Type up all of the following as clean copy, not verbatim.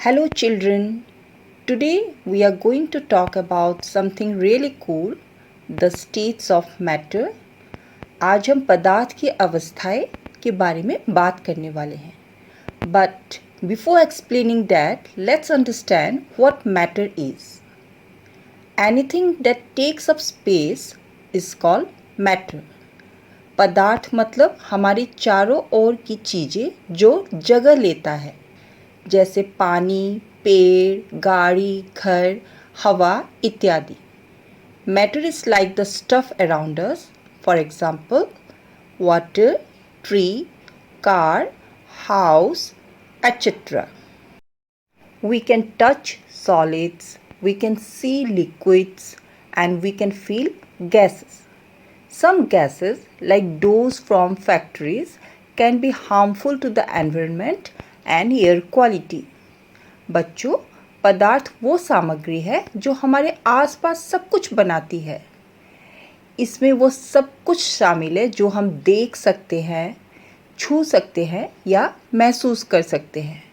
Hello, children. Today we are going to talk about something really cool, the states of matter. आज हम पदार्थ की अवस्थाएं के बारे में बात करने वाले हैं. But before explaining that, let's understand what matter is. Anything that takes up space is called matter. पदार्थ मतलब हमारी चारों ओर की चीज़ें जो जगह लेता है, जैसे पानी, पेड़, गाड़ी, घर, हवा इत्यादि. Matter is like the stuff around us. For example, water, tree, car, house, etc. We can touch solids, we can see liquids, and we can feel gases. Some gases, like those from factories, can be harmful to the environment and air quality. बच्चों, पदार्थ वो सामग्री है जो हमारे आसपास सब कुछ बनाती है. इसमें वो सब कुछ शामिल है जो हम देख सकते हैं, छू सकते हैं या महसूस कर सकते हैं.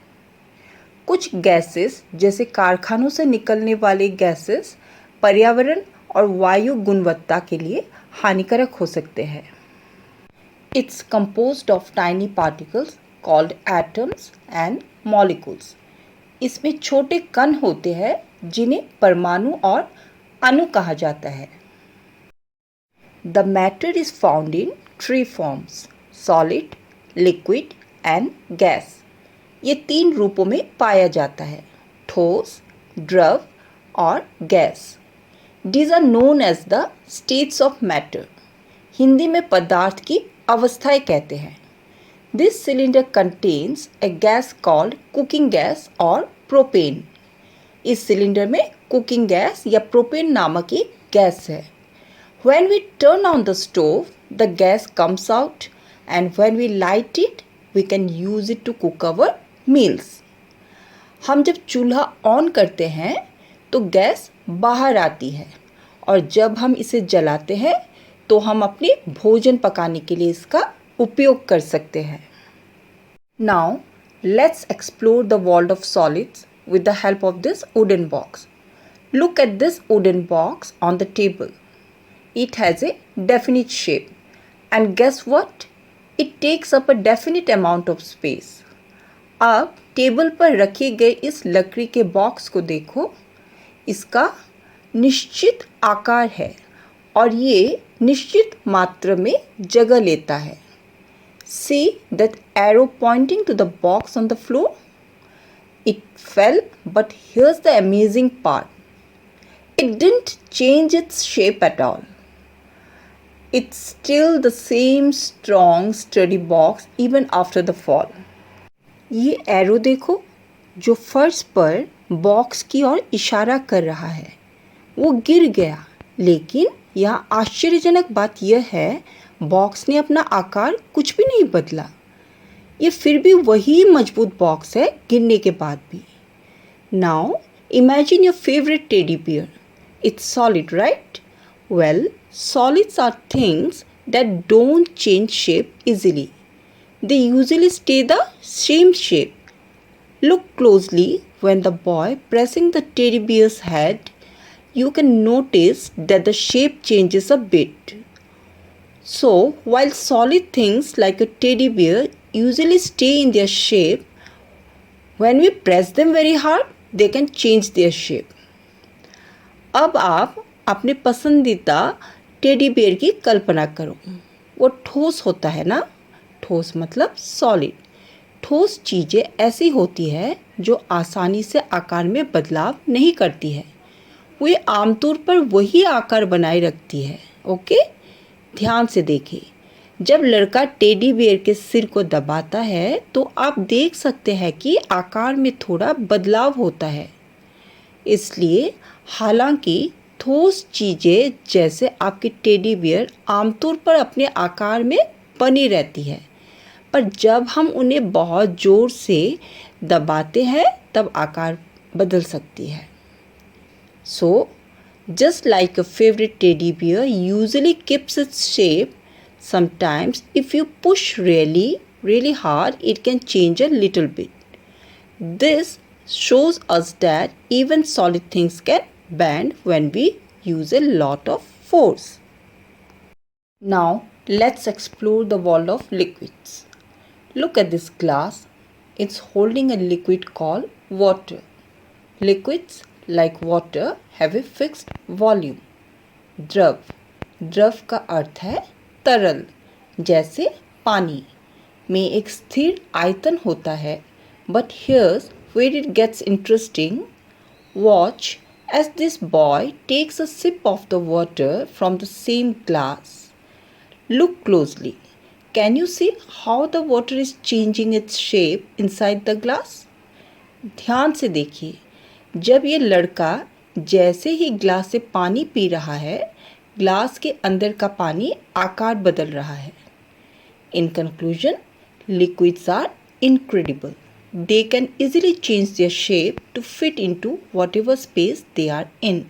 कुछ गैसेस जैसे कारखानों से निकलने वाले गैसेस पर्यावरण और वायु गुणवत्ता के लिए हानिकारक हो सकते हैं. It's composed of tiny particles called atoms and molecules. इसमें छोटे कण होते हैं जिन्हें परमाणु और अणु कहा जाता है. The matter is found in three forms: solid, liquid and gas. ये तीन रूपों में पाया जाता है: ठोस, द्रव और gas. These are known as the states of matter. Hindi में पदार्थ की अवस्थाएं कहते हैं. This cylinder contains a gas called cooking gas or propane. इस सिलेंडर में कुकिंग गैस या प्रोपेन नामक एक गैस है. When we turn on the stove, the gas comes out, and when we light it, we can use it to cook our meals. हम जब चूल्हा on करते हैं तो गैस बाहर आती है और जब हम इसे जलाते हैं तो हम अपने भोजन पकाने के लिए इसका उपयोग कर सकते हैं. Now, let's explore the world of solids with the help of this wooden box. Look at this wooden box on the table. It has a definite shape. And guess what? It takes up a definite amount of space. अब table पर रखे गए इस लकड़ी के box को देखो. इसका निश्चित आकार है और ये निश्चित मात्रा में जगह लेता है. See that arrow pointing to the box on the floor? It fell, but here's the amazing part. It didn't change its shape at all. It's still the same strong, sturdy box even after the fall. ये arrow देखो जो फर्श पर box की ओर इशारा कर रहा है. वो गिर गया, लेकिन यहाँ आश्चर्यजनक बात यह है, बॉक्स ने अपना आकार कुछ भी नहीं बदला. ये फिर भी वही मजबूत बॉक्स है गिरने के बाद भी. Now imagine your favourite teddy bear. It's solid, right? Well, solids are things that don't change shape easily. They usually stay the same shape. Look closely. When the boy pressing the teddy bear's head, you can notice that the shape changes a bit. So, while solid things like a teddy bear usually stay in their shape, when we press them very hard, they can change their shape. अब आप अपने पसंदीदा teddy bear की कल्पना करो. वो ठोस होता है ना? ठोस मतलब सॉलिड. ठोस चीज़ें ऐसी होती है जो आसानी से आकार में बदलाव नहीं करती है. वे आमतौर पर वही आकार बनाए रखती है. ओके, ध्यान से देखिए. जब लड़का टेडी बेयर के सिर को दबाता है तो आप देख सकते हैं कि आकार में थोड़ा बदलाव होता है. इसलिए हालांकि ठोस चीज़ें जैसे आपकी टेडी बियर आमतौर पर अपने आकार में बनी रहती है, पर जब हम उन्हें बहुत ज़ोर से दबाते हैं तब आकार बदल सकती है. So just like a favourite teddy bear usually keeps its shape, sometimes if you push really hard, it can change a little bit. This shows us that even solid things can bend when we use a lot of force. Now let's explore the world of liquids. Look at this glass. It's holding a liquid called water. Liquids like water have a fixed volume. द्रव, द्रव का अर्थ है तरल, जैसे पानी में एक स्थिर आयतन होता है. But here's where it gets interesting. Watch as this boy takes a sip of the water from the same glass. Look closely. Can you see how the water is changing its shape inside the glass? ध्यान से देखिए. जब ये लड़का जैसे ही glass से पानी P रहा है, ग्लास के अंदर का पानी आकार बदल रहा है. In conclusion, liquids are incredible. They can easily change their shape to fit into whatever space they are in.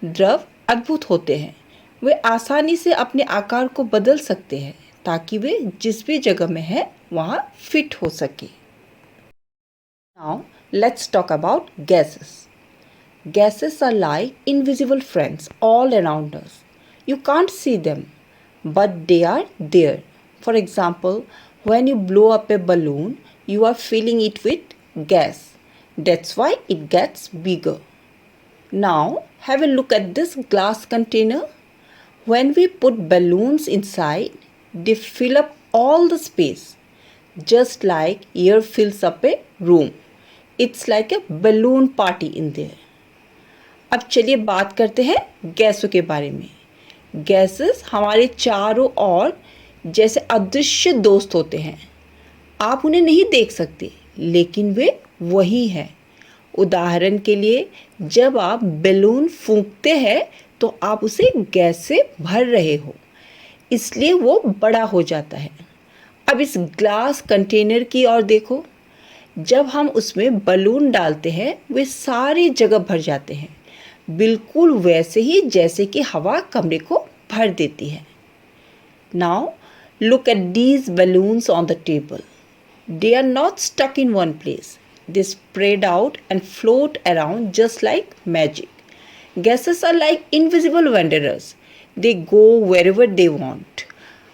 द्रव अद्भुत होते हैं. वे आसानी से अपने आकार को बदल सकते हैं ताकि वे जिस भी जगह में है वहाँ फिट हो सके. Now let's talk about gases. Gases are like invisible friends all around us. You can't see them, but they are there. For example, when you blow up a balloon, you are filling it with gas. That's why it gets bigger. Now, have a look at this glass container. When we put balloons inside, they fill up all the space, just like air fills up a room. It's like a balloon party in there. अब चलिए बात करते हैं गैसों के बारे में. Gases हमारे चारों ओर जैसे अदृश्य दोस्त होते हैं. आप उन्हें नहीं देख सकते, लेकिन वे वही हैं. उदाहरण के लिए, जब आप बैलून फूंकते हैं तो आप उसे गैस से भर रहे हो, इसलिए वो बड़ा हो जाता है. अब इस ग्लास कंटेनर की ओर देखो. जब हम उसमें बलून डालते हैं, वे सारी जगह भर जाते हैं, बिल्कुल वैसे ही जैसे कि हवा कमरे को भर देती है. Now look at these balloons on the table. They are not stuck in one place. They spread out and float around just like magic. Gases are like invisible wanderers. They go wherever they want.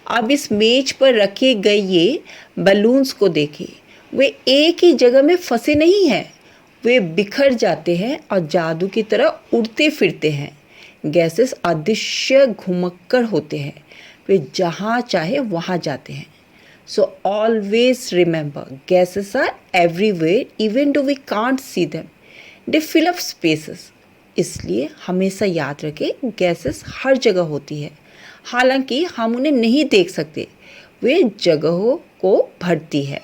अब इस मेज पर रखे गए ये balloons को देखें. वे एक ही जगह में फंसे नहीं हैं. वे बिखर जाते हैं और जादू की तरह उड़ते फिरते हैं. गैसेस अदृश्य घुमक्कड़ होते हैं. वे जहाँ चाहे वहाँ जाते हैं. So always remember, gases are everywhere even though we can't see them. They fill up spaces. इसलिए हमेशा याद रखें, गैसेस हर जगह होती है. हालांकि हम उन्हें नहीं देख सकते, वे जगहों को भरती है.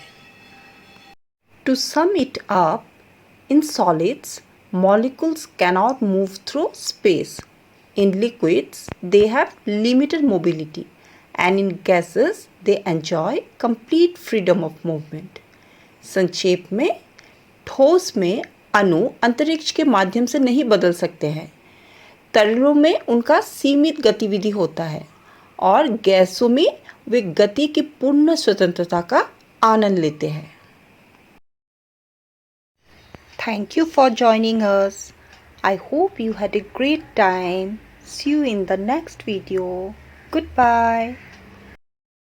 To sum it up, in solids, molecules cannot move through space. In liquids, they have limited mobility. And in gases, they enjoy complete freedom of movement. संक्षेप में, ठोस में अणु अंतरिक्ष के माध्यम से नहीं बदल सकते हैं. तरलों में उनका सीमित गतिविधि होता है और गैसों में वे गति की पूर्ण स्वतंत्रता का आनंद लेते हैं. Thank you for joining us. I hope you had a great time. See you in the next video. Goodbye.